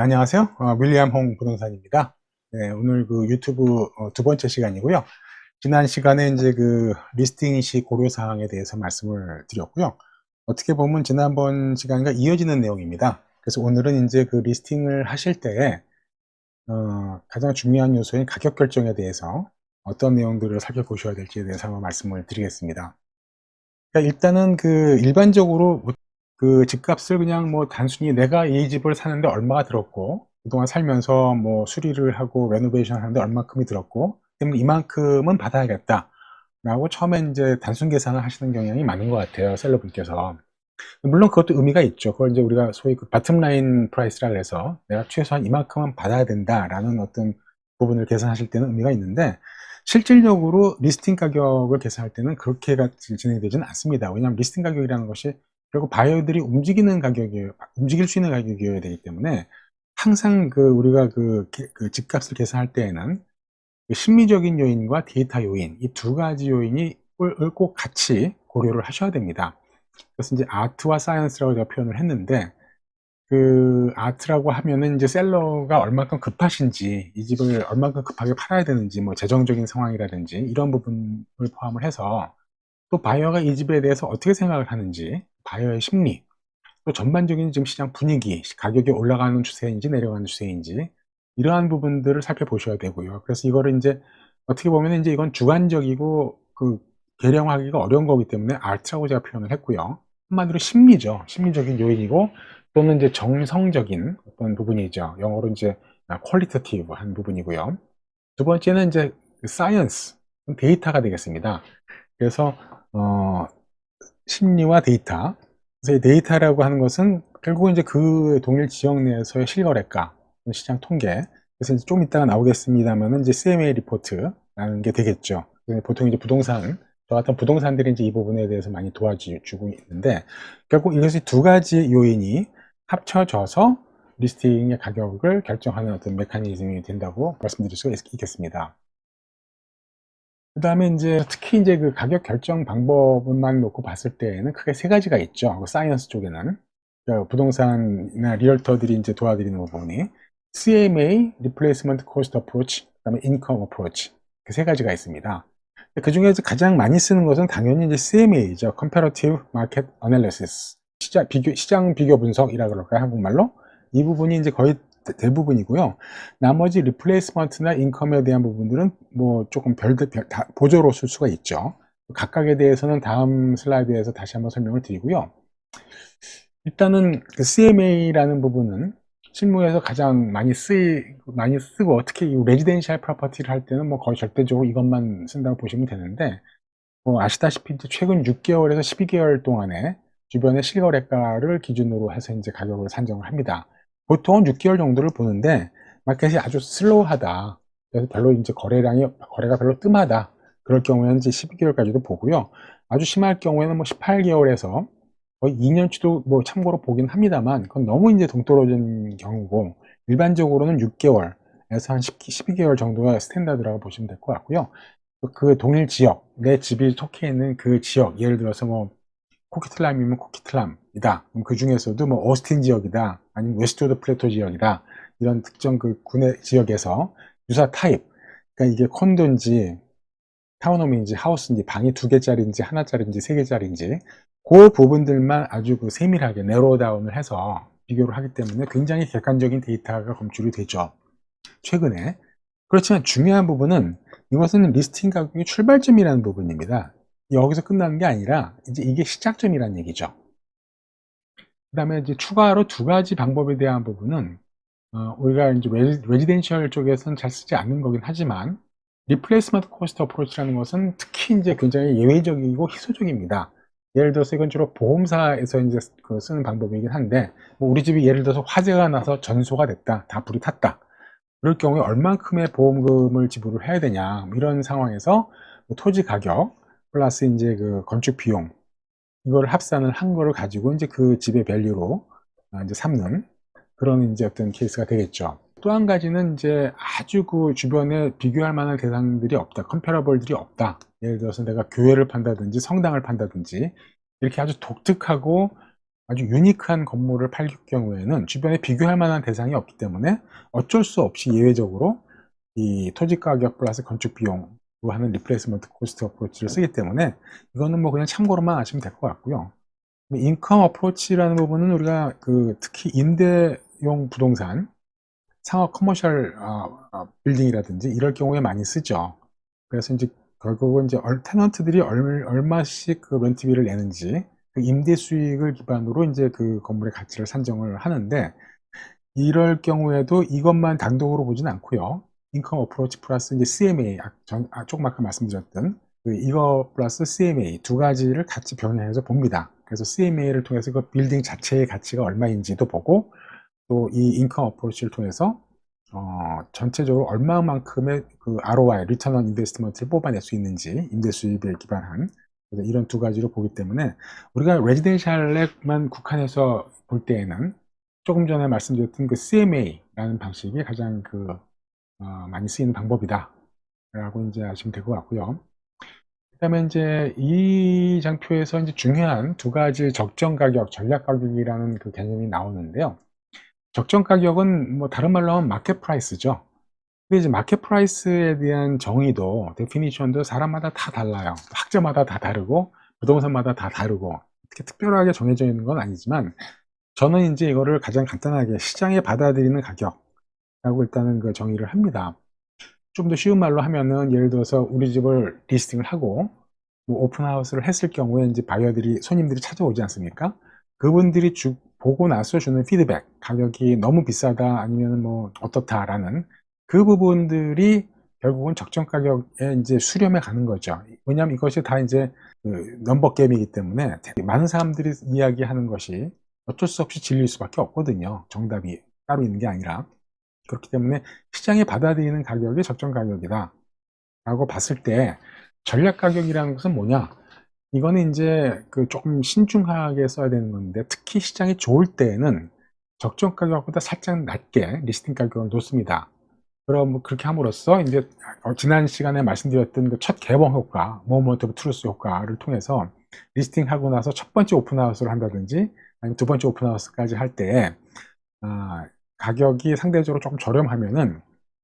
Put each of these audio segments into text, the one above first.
안녕하세요. 윌리엄 홍 부동산입니다. 네, 오늘 그 유튜브 두 번째 시간이고요. 지난 시간에 이제 그 리스팅 시 고려 사항에 대해서 말씀을 드렸고요. 어떻게 보면 지난번 시간과 이어지는 내용입니다. 그래서 오늘은 이제 그 리스팅을 하실 때에 가장 중요한 요소인 가격 결정에 대해서 어떤 내용들을 살펴보셔야 될지에 대해서 한번 말씀을 드리겠습니다. 그러니까 일단은 그 일반적으로 그 집값을 그냥 뭐 단순히 내가 이 집을 사는데 얼마가 들었고 그동안 살면서 뭐 수리를 하고 레노베이션 하는데 얼마큼이 들었고 때문에 이만큼은 받아야겠다 라고 처음에 이제 단순 계산을 하시는 경향이 많은 것 같아요, 셀러분께서. 물론 그것도 의미가 있죠. 그걸 이제 우리가 소위 그 바텀라인 프라이스라 그래서 내가 최소한 이만큼은 받아야 된다라는 어떤 부분을 계산하실 때는 의미가 있는데, 실질적으로 리스팅 가격을 계산할 때는 그렇게 진행되지는 않습니다. 왜냐하면 리스팅 가격이라는 것이 결국 바이어들이 움직이는 가격이에요. 움직일 수 있는 가격이어야 되기 때문에 항상 그 우리가 그 집값을 계산할 때에는 그 심리적인 요인과 데이터 요인, 이 두 가지 요인이 꼭 같이 고려를 하셔야 됩니다. 그래서 이제 아트와 사이언스라고 제가 표현을 했는데, 그 아트라고 하면은 이제 셀러가 얼마큼 급하신지, 이 집을 얼마큼 급하게 팔아야 되는지, 뭐 재정적인 상황이라든지 이런 부분을 포함을 해서, 또 바이어가 이 집에 대해서 어떻게 생각을 하는지, 바이어의 심리, 또 전반적인 지금 시장 분위기, 가격이 올라가는 추세인지 내려가는 추세인지, 이러한 부분들을 살펴보셔야 되고요. 그래서 이거를 이제 어떻게 보면 이제 이건 주관적이고 그 계량하기가 어려운 거기 때문에 아트라고 제가 표현을 했고요. 한마디로 심리죠. 심리적인 요인이고, 또는 이제 정성적인 어떤 부분이죠. 영어로 이제 퀄리테이티브 한 부분이고요. 두 번째는 이제 사이언스, 데이터가 되겠습니다. 그래서 심리와 데이터. 그래서 이 데이터라고 하는 것은 결국은 이제 그 동일 지역 내에서의 실거래가, 시장 통계. 그래서 이제 좀 이따가 나오겠습니다만은 이제 CMA 리포트라는 게 되겠죠. 보통 이제 부동산, 저 같은 부동산들이 이제 이 부분에 대해서 많이 도와주고 있는데, 결국 이것이 두 가지 요인이 합쳐져서 리스팅의 가격을 결정하는 어떤 메커니즘이 된다고 말씀드릴 수가 있겠습니다. 그 다음에 이제 특히 이제 그 가격 결정 방법만 놓고 봤을 때에는 크게 세 가지가 있죠. 그 사이언스 쪽에는 부동산이나 리얼터들이 이제 도와드리는 부분이 CMA, Replacement Cost Approach, 그다음에 Income Approach, 그 세 가지가 있습니다. 그 중에서 가장 많이 쓰는 것은 당연히 이제 CMA죠. Comparative Market Analysis, 시장 비교 분석이라 그럴까요, 한국말로? 이 부분이 이제 거의 대부분이고요. 나머지 리플레이스먼트나 인컴에 대한 부분들은 뭐 조금 보조로 쓸 수가 있죠. 각각에 대해서는 다음 슬라이드에서 다시 한번 설명을 드리고요. 일단은 그 CMA라는 부분은 실무에서 가장 많이 쓰고, 특히 이 레지덴셜 프로퍼티를 할 때는 뭐 거의 절대적으로 이것만 쓴다고 보시면 되는데, 뭐 아시다시피 최근 6개월에서 12개월 동안에 주변의 실거래가를 기준으로 해서 이제 가격을 산정을 합니다. 보통은 6개월 정도를 보는데 마켓이 아주 슬로우하다, 그래서 별로 이제 거래가 별로 뜸하다, 그럴 경우에는 이제 12개월까지도 보고요. 아주 심할 경우에는 뭐 18개월에서 거의 2년치도 뭐 참고로 보긴 합니다만, 그건 너무 이제 동떨어진 경우고, 일반적으로는 6개월에서 한 12개월 정도가 스탠다드라고 보시면 될 것 같고요. 그 동일 지역, 내 집이 속해 있는 그 지역, 예를 들어서 뭐 코키틀람이면 코키틀람이다, 그럼 그 중에서도 뭐 오스틴 지역이다, 아니면 웨스트우드 플래토 지역이다, 이런 특정 그 군의 지역에서 유사 타입, 그러니까 이게 콘도인지 타운홈인지 하우스인지, 방이 2개짜리인지 하나짜리인지 3개짜리인지, 그 부분들만 아주 그 세밀하게 네로 다운을 해서 비교를 하기 때문에 굉장히 객관적인 데이터가 검출이 되죠, 최근에. 그렇지만 중요한 부분은, 이것은 리스팅 가격의 출발점이라는 부분입니다. 여기서 끝나는 게 아니라 이제 이게 시작점이라는 얘기죠. 그 다음에 이제 추가로 두 가지 방법에 대한 부분은, 우리가 이제 레지덴셜 쪽에서는 잘 쓰지 않는 거긴 하지만, 리플레이스먼트 코스트 어프로치라는 것은 특히 이제 굉장히 예외적이고 희소적입니다. 예를 들어서 이건 주로 보험사에서 이제 쓰는 방법이긴 한데, 뭐 우리 집이 예를 들어서 화재가 나서 전소가 됐다, 다 불이 탔다, 그럴 경우에 얼만큼의 보험금을 지불을 해야 되냐, 뭐 이런 상황에서 토지 가격 플러스 이제 그 건축 비용, 이걸 합산을 한 거를 가지고 이제 그 집의 밸류로 이제 삼는 그런 이제 어떤 케이스가 되겠죠. 또 한 가지는 이제 아주 그 주변에 비교할 만한 대상들이 없다, 컴패러블들이 없다. 예를 들어서 내가 교회를 판다든지 성당을 판다든지 이렇게 아주 독특하고 아주 유니크한 건물을 팔 경우에는 주변에 비교할 만한 대상이 없기 때문에 어쩔 수 없이 예외적으로 이 토지 가격 플러스 건축 비용으로 하는 리플레이스먼트 코스트 어프로치를 쓰기 때문에 이거는 뭐 그냥 참고로만 하시면 될 것 같고요. 인컴 어프로치라는 부분은 우리가 특히 임대용 부동산, 상업 커머셜 빌딩이라든지 이럴 경우에 많이 쓰죠. 그래서 이제 결국은 이제 테넌트들이 얼마씩 그 렌트비를 내는지 그 임대 수익을 기반으로 이제 그 건물의 가치를 산정을 하는데, 이럴 경우에도 이것만 단독으로 보진 않고요. 인컴 어프로치 플러스 이제 CMA, 조금 아까 말씀드렸던 이거 플러스 CMA 두 가지를 같이 병행해서 봅니다. 그래서 CMA를 통해서 그 빌딩 자체의 가치가 얼마인지도 보고, 또 이 인컴 어프로치를 통해서 전체적으로 얼마만큼의 그 ROI, Return on Investment를 뽑아낼 수 있는지, 임대 수입에 기반한 이런 두 가지로 보기 때문에 우리가 레지덴셜에만 국한해서 볼 때에는 조금 전에 말씀드렸던 그 CMA라는 방식이 가장 많이 쓰이는 방법이다 라고 이제 아시면 될 것 같고요. 그 다음에 이제 이 장표에서 이제 중요한 두 가지 적정 가격, 전략 가격이라는 그 개념이 나오는데요. 적정 가격은 뭐 다른 말로 하면 마켓 프라이스죠. 근데 이제 마켓 프라이스에 대한 정의도, 데피니션도 사람마다 다 달라요. 학자마다 다 다르고 부동산마다 다 다르고 특히 특별하게 정해져 있는 건 아니지만, 저는 이제 이거를 가장 간단하게 시장에 받아들이는 가격이라고 일단은 그 정의를 합니다. 좀 더 쉬운 말로 하면은, 예를 들어서 우리 집을 리스팅을 하고 뭐 오픈하우스를 했을 경우에 이제 바이어들이, 손님들이 찾아오지 않습니까? 그분들이 보고 나서 주는 피드백, 가격이 너무 비싸다 아니면 뭐 어떻다라는 그 부분들이 결국은 적정 가격에 이제 수렴해 가는 거죠. 왜냐하면 이것이 다 이제 넘버 게임이기 때문에 많은 사람들이 이야기하는 것이 어쩔 수 없이 진리일 수밖에 없거든요. 정답이 따로 있는 게 아니라. 그렇기 때문에 시장에 받아들이는 가격이 적정 가격이다 라고 봤을 때, 전략 가격이라는 것은 뭐냐? 이거는 이제 조금 신중하게 써야 되는 건데, 특히 시장이 좋을 때에는 적정 가격보다 살짝 낮게 리스팅 가격을 놓습니다. 그럼 뭐 그렇게 함으로써 이제 지난 시간에 말씀드렸던 그 첫 개봉 효과, 모먼트 오브 트루스 효과를 통해서 리스팅하고 나서 첫 번째 오픈하우스를 한다든지 아니면 두 번째 오픈하우스까지 할 때 가격이 상대적으로 조금 저렴하면은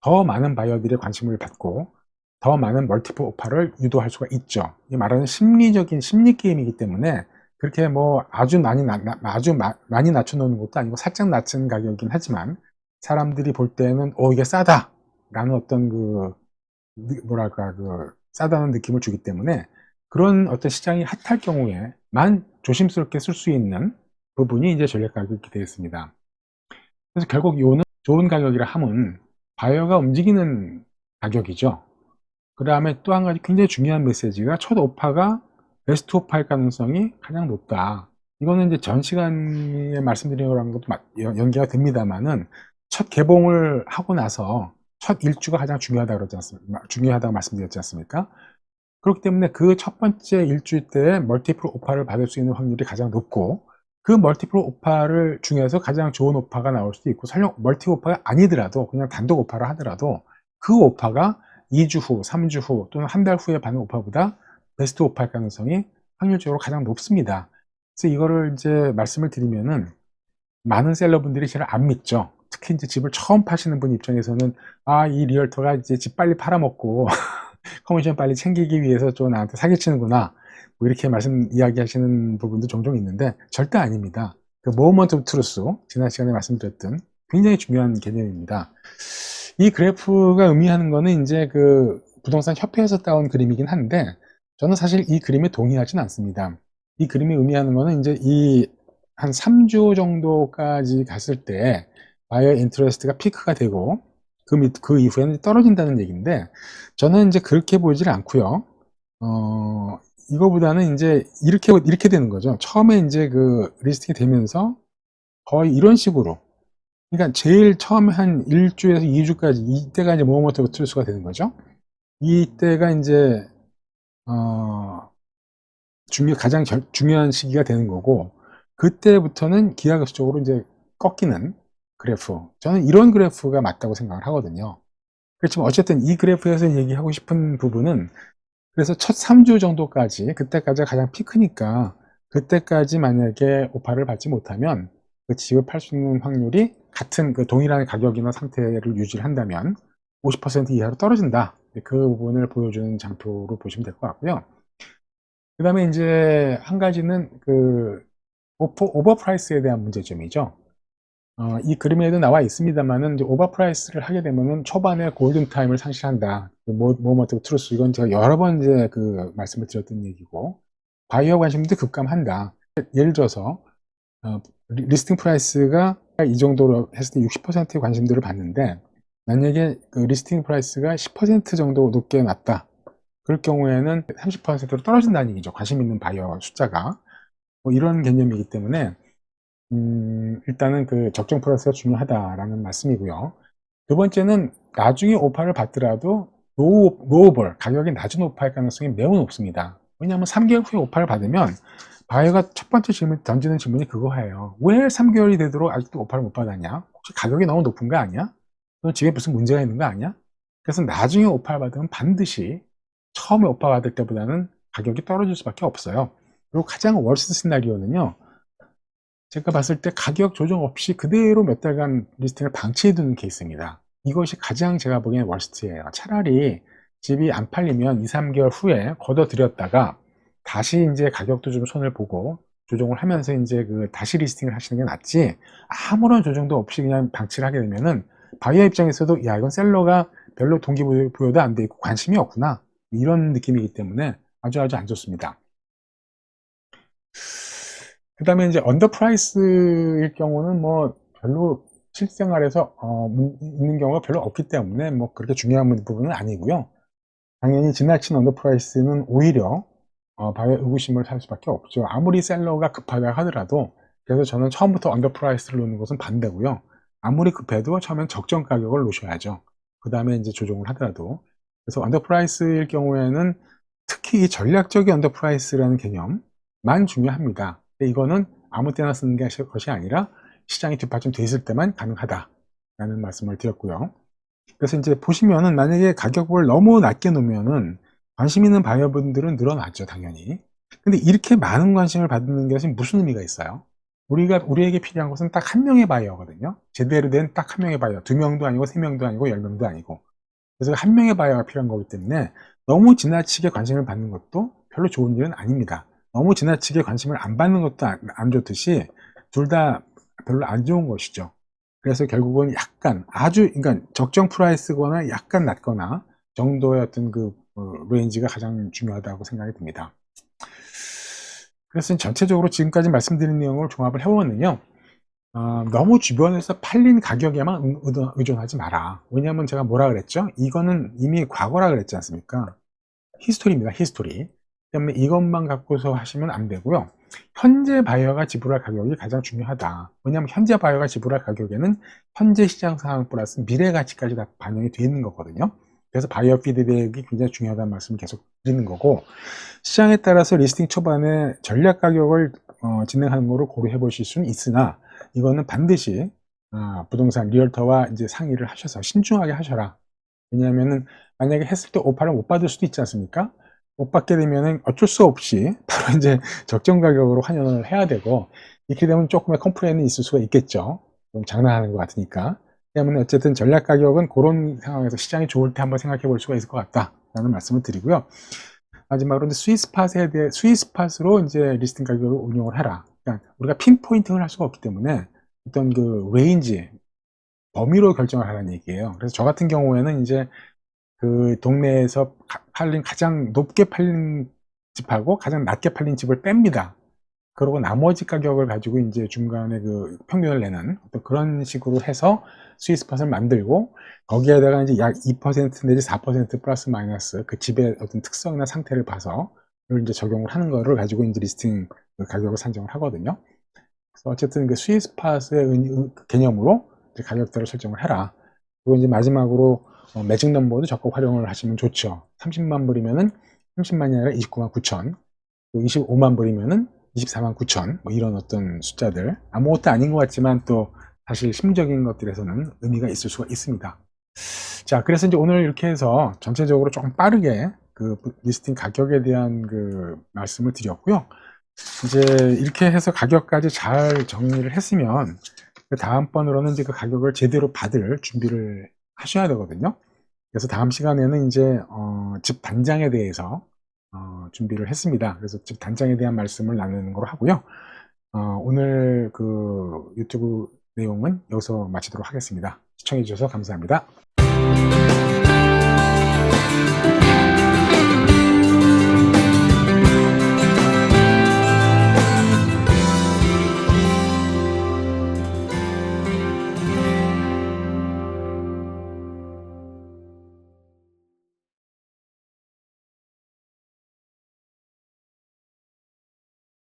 더 많은 바이어들이 관심을 받고 더 많은 멀티플 오파를 유도할 수가 있죠. 이 말하는 심리적인 심리 게임이기 때문에 그렇게 뭐 아주 많이 낮춰놓는 것도 아니고 살짝 낮춘 가격이긴 하지만, 사람들이 볼 때는 이게 싸다 라는 어떤 뭐랄까 싸다는 느낌을 주기 때문에, 그런 어떤 시장이 핫할 경우에만 조심스럽게 쓸 수 있는 부분이 이제 전략 가격이 되겠습니다. 그래서 결국 요는 좋은 가격이라 함은 바이어가 움직이는 가격이죠. 그 다음에 또 한 가지 굉장히 중요한 메시지가, 첫 오파가 베스트 오파일 가능성이 가장 높다. 이거는 이제 전 시간에 말씀드린 거랑 것도 연계가 됩니다만은, 첫 개봉을 하고 나서 첫 일주가 가장 중요하다고 말씀드렸지 않습니까? 그렇기 때문에 그 첫 번째 일주 때에 멀티플 오파를 받을 수 있는 확률이 가장 높고, 그 멀티플 오파를 중에서 가장 좋은 오파가 나올 수도 있고, 설령 멀티 오파가 아니더라도 그냥 단독 오파를 하더라도 그 오파가 2주 후, 3주 후 또는 한 달 후에 받는 오파보다 베스트 오파일 가능성이 확률적으로 가장 높습니다. 그래서 이거를 이제 말씀을 드리면은 많은 셀러분들이 저를 안 믿죠. 특히 이제 집을 처음 파시는 분 입장에서는 이 리얼터가 이제 집 빨리 팔아먹고 커미션 빨리 챙기기 위해서 좀 나한테 사기치는구나, 뭐 이렇게 이야기하시는 부분도 종종 있는데 절대 아닙니다. 그 모먼트 오브 트루스, 지난 시간에 말씀드렸던 굉장히 중요한 개념입니다. 이 그래프가 의미하는 거는 이제 부동산 협회에서 따온 그림이긴 한데, 저는 사실 이 그림에 동의하진 않습니다. 이 그림이 의미하는 거는 이제 한 3주 정도까지 갔을 때 바이어 인트레스트가 피크가 되고 그 이후에는 떨어진다는 얘기인데, 저는 이제 그렇게 보질 않고요. 이거보다는 이제 이렇게 되는 거죠. 처음에 이제 리스팅이 되면서 거의 이런 식으로, 그러니까 제일 처음에 한 1주에서 2주까지, 이때가 이제 모어모터 트루스가 되는 거죠. 이때가 이제 가장 중요한 시기가 되는 거고, 그때부터는 기하급수적으로 이제 꺾이는 그래프, 저는 이런 그래프가 맞다고 생각을 하거든요. 그렇지만 어쨌든 이 그래프에서 얘기하고 싶은 부분은, 그래서 첫 3주 정도까지, 그때까지가 가장 피크니까 그때까지 만약에 오파를 받지 못하면 그 지급할 수 있는 확률이 같은 그 동일한 가격이나 상태를 유지를 한다면 50% 이하로 떨어진다. 그 부분을 보여주는 장표로 보시면 될 것 같고요. 그 다음에 이제 한 가지는 그 오버프라이스에 대한 문제점이죠. 이 그림에도 나와 있습니다만은 이제 오버프라이스를 하게 되면은 초반에 골든타임을 상실한다. 모먼트 트루스 이건 제가 여러 번 이제 그 말씀을 드렸던 얘기고, 바이어 관심도 급감한다. 예를 들어서 리스팅 프라이스가 이 정도로 했을 때 60%의 관심도를 받는데, 만약에 그 리스팅 프라이스가 10% 정도 높게 났다. 그럴 경우에는 30%로 떨어진다는 얘기죠. 관심 있는 바이어 숫자가. 뭐 이런 개념이기 때문에 일단은 그 적정 프라이스가 중요하다라는 말씀이고요. 두 번째는 나중에 오파를 받더라도 로우볼, 가격이 낮은 오파일 가능성이 매우 높습니다. 왜냐하면 3개월 후에 오파를 받으면 바이어가 첫 번째 던지는 질문이 그거예요. 왜 3개월이 되도록 아직도 오파를 못 받았냐? 혹시 가격이 너무 높은 거 아니야? 너 집에 무슨 문제가 있는 거 아니야? 그래서 나중에 오파를 받으면 반드시 처음에 오파 받을 때보다는 가격이 떨어질 수밖에 없어요. 그리고 가장 월스트 시나리오는요, 제가 봤을 때 가격 조정 없이 그대로 몇 달간 리스팅을 방치해두는 케이스입니다. 이것이 가장 제가 보기엔 월스트예요. 차라리 집이 안 팔리면 2, 3개월 후에 걷어들였다가 다시 이제 가격도 좀 손을 보고 조정을 하면서 이제 그 다시 리스팅을 하시는 게 낫지, 아무런 조정도 없이 그냥 방치를 하게 되면은 바이어 입장에서도 야, 이건 셀러가 별로 동기부여도 안 돼 있고 관심이 없구나, 이런 느낌이기 때문에 아주 안 좋습니다. 그 다음에 이제 언더프라이스일 경우는 뭐 별로 실생활에서 있는 경우가 별로 없기 때문에 뭐 그렇게 중요한 부분은 아니고요. 당연히 지나친 언더프라이스는 오히려 바이어 의구심을 살 수밖에 없죠. 아무리 셀러가 급하다 하더라도. 그래서 저는 처음부터 언더프라이스를 놓는 것은 반대고요. 아무리 급해도 처음엔 적정 가격을 놓으셔야죠. 그 다음에 이제 조정을 하더라도. 그래서 언더프라이스일 경우에는 특히 이 전략적인 언더프라이스라는 개념만 중요합니다. 근데 이거는 아무 때나 쓰는 것이 아니라 시장이 뒷받침돼 있을 때만 가능하다라는 말씀을 드렸고요. 그래서 이제 보시면은 만약에 가격을 너무 낮게 놓으면은 관심 있는 바이어분들은 늘어나죠, 당연히. 근데 이렇게 많은 관심을 받는 것이 무슨 의미가 있어요? 우리에게 필요한 것은 딱 한 명의 바이어거든요. 제대로 된 딱 한 명의 바이어. 2명도 아니고 3명도 아니고 10명도 아니고. 그래서 한 명의 바이어가 필요한 거기 때문에 너무 지나치게 관심을 받는 것도 별로 좋은 일은 아닙니다. 너무 지나치게 관심을 안 받는 것도 안 좋듯이 둘 다 별로 안 좋은 것이죠. 그래서 결국은 약간 그러니까 적정 프라이스거나 약간 낮거나 정도의 어떤 그 레인지가 가장 중요하다고 생각이 듭니다. 그래서 전체적으로 지금까지 말씀드린 내용을 종합을 해보면요, 너무 주변에서 팔린 가격에만 의존하지 마라. 왜냐하면 제가 뭐라 그랬죠? 이거는 이미 과거라 그랬지 않습니까? 히스토리입니다. 히스토리. 때문에 이것만 갖고서 하시면 안 되고요. 현재 바이어가 지불할 가격이 가장 중요하다. 왜냐하면 현재 바이어가 지불할 가격에는 현재 시장 상황 플러스 미래 가치까지 다 반영이 되어 있는 거거든요. 그래서 바이어 피드백이 굉장히 중요하다는 말씀을 계속 드리는 거고, 시장에 따라서 리스팅 초반에 전략 가격을 진행하는 거를 고려해 보실 수는 있으나, 이거는 반드시 부동산 리얼터와 이제 상의를 하셔서 신중하게 하셔라. 왜냐하면은 만약에 했을 때 오파를 못 받을 수도 있지 않습니까? 못 받게 되면은 어쩔 수 없이 바로 이제 적정 가격으로 환원을 해야 되고, 이렇게 되면 조금의 컴플레인이 있을 수가 있겠죠. 좀 장난하는 것 같으니까. 때문에 어쨌든 전략 가격은 그런 상황에서 시장이 좋을 때 한번 생각해 볼 수가 있을 것 같다라는 말씀을 드리고요. 마지막으로 스윗스팟으로 이제 리스팅 가격을 운용을 해라. 그러니까 우리가 핀포인팅을 할 수가 없기 때문에 어떤 그 레인지, 범위로 결정을 하라는 얘기예요. 그래서 저 같은 경우에는 이제 그 동네에서 가장 높게 팔린 집하고 가장 낮게 팔린 집을 뺍니다. 그리고 나머지 가격을 가지고 이제 중간에 그 평균을 내는 어떤 그런 식으로 해서 스윗스팟을 만들고, 거기에다가 이제 약 2% 내지 4% 플러스 마이너스 그 집의 어떤 특성이나 상태를 봐서 이걸 이제 적용을 하는 거를 가지고 이제 리스팅 가격을 산정을 하거든요. 그래서 어쨌든 그 스윗스팟의 개념으로 이제 가격대를 설정을 해라. 그리고 이제 마지막으로 매직 넘버도 적극 활용을 하시면 좋죠. 30만 불이면은 30만이 아니라 29만 9천, 또 25만 불이면은 24만 9천, 뭐 이런 어떤 숫자들, 아무것도 아닌 것 같지만 또 사실 심적인 것들에서는 의미가 있을 수가 있습니다. 자, 그래서 이제 오늘 이렇게 해서 전체적으로 조금 빠르게 그 리스팅 가격에 대한 그 말씀을 드렸고요. 이제 이렇게 해서 가격까지 잘 정리를 했으면 다음번으로는 이제 그 가격을 제대로 받을 준비를 하셔야 되거든요. 그래서 다음 시간에는 이제 집 단장에 대해서 준비를 했습니다. 그래서 집 단장에 대한 말씀을 나누는 걸로 하고요. 오늘 그 유튜브 내용은 여기서 마치도록 하겠습니다. 시청해 주셔서 감사합니다.